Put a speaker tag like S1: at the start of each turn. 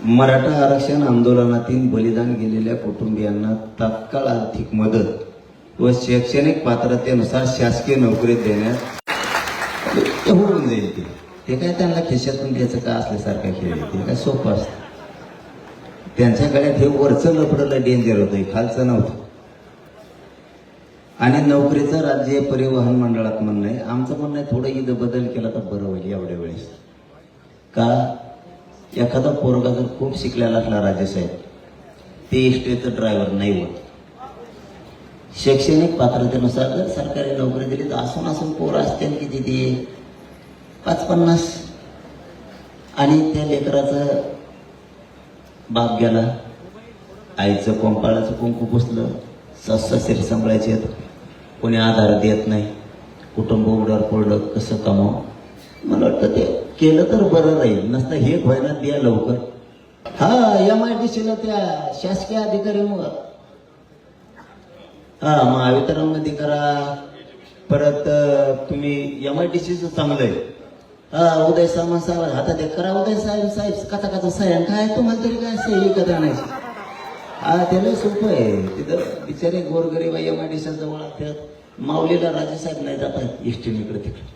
S1: मराठा आरक्षण आंदोलनातील बलिदान गेलेल्या कुटुंबियांना तात्काळ आर्थिक मदत व शैक्षणिक पात्रतेनुसार शासकीय नोकरी देण्यात होऊन जाईल. ते काय त्यांना खिशातून द्यायचं का असल्यासारखं खेळ, ते काय सोपं असतं. त्यांच्या गळ्यात हे वरचं लपडलं डेंजर होतं, खालचं नव्हतं. आणि नोकरीचं राज्य परिवहन मंडळात म्हणणं आहे. आमचं म्हणणं आहे थोडं इथं बदल केला तर बरं होईल एवढ्या वेळेस. का एखादा पोरगा जर खूप शिकलेला असला राजेसाहेब, ते इष्टेचं ड्रायव्हर नाही होत. शैक्षणिक पात्रतेनुसार जर सरकारी नोकरी दिली तर असून पोरं असतील की तिथे 50-50. आणि त्या लेकराचं बाप गेला, आईचं कोंपाळाचं कुंकू पुसलं, सासरी सांभाळायचे आहेत, कोणी आधार देत नाही, कुटुंब उघड्यावर पडलं, कसं कमावं. मला वाटतं ते केलं तर बरं राहील. नसतं हे व्हायला द्या लवकर. हा MIDC ला त्या शासकीय अधिकारी महावितरणमध्ये करा. परत तुम्ही MIDCचं चांगलं आहे. उदय सामंत साहेब हातात करा. उदय साहेब कथा साहेब काय तुम्हाला तरी काय सही कथा नाही. त्याला सोपं आहे. तिथं बिचारे गोरगरीब MIDC जवळ असतात. माऊलीला राजेसाहेब नाही जातात इष्टीने इकडे तिकडे.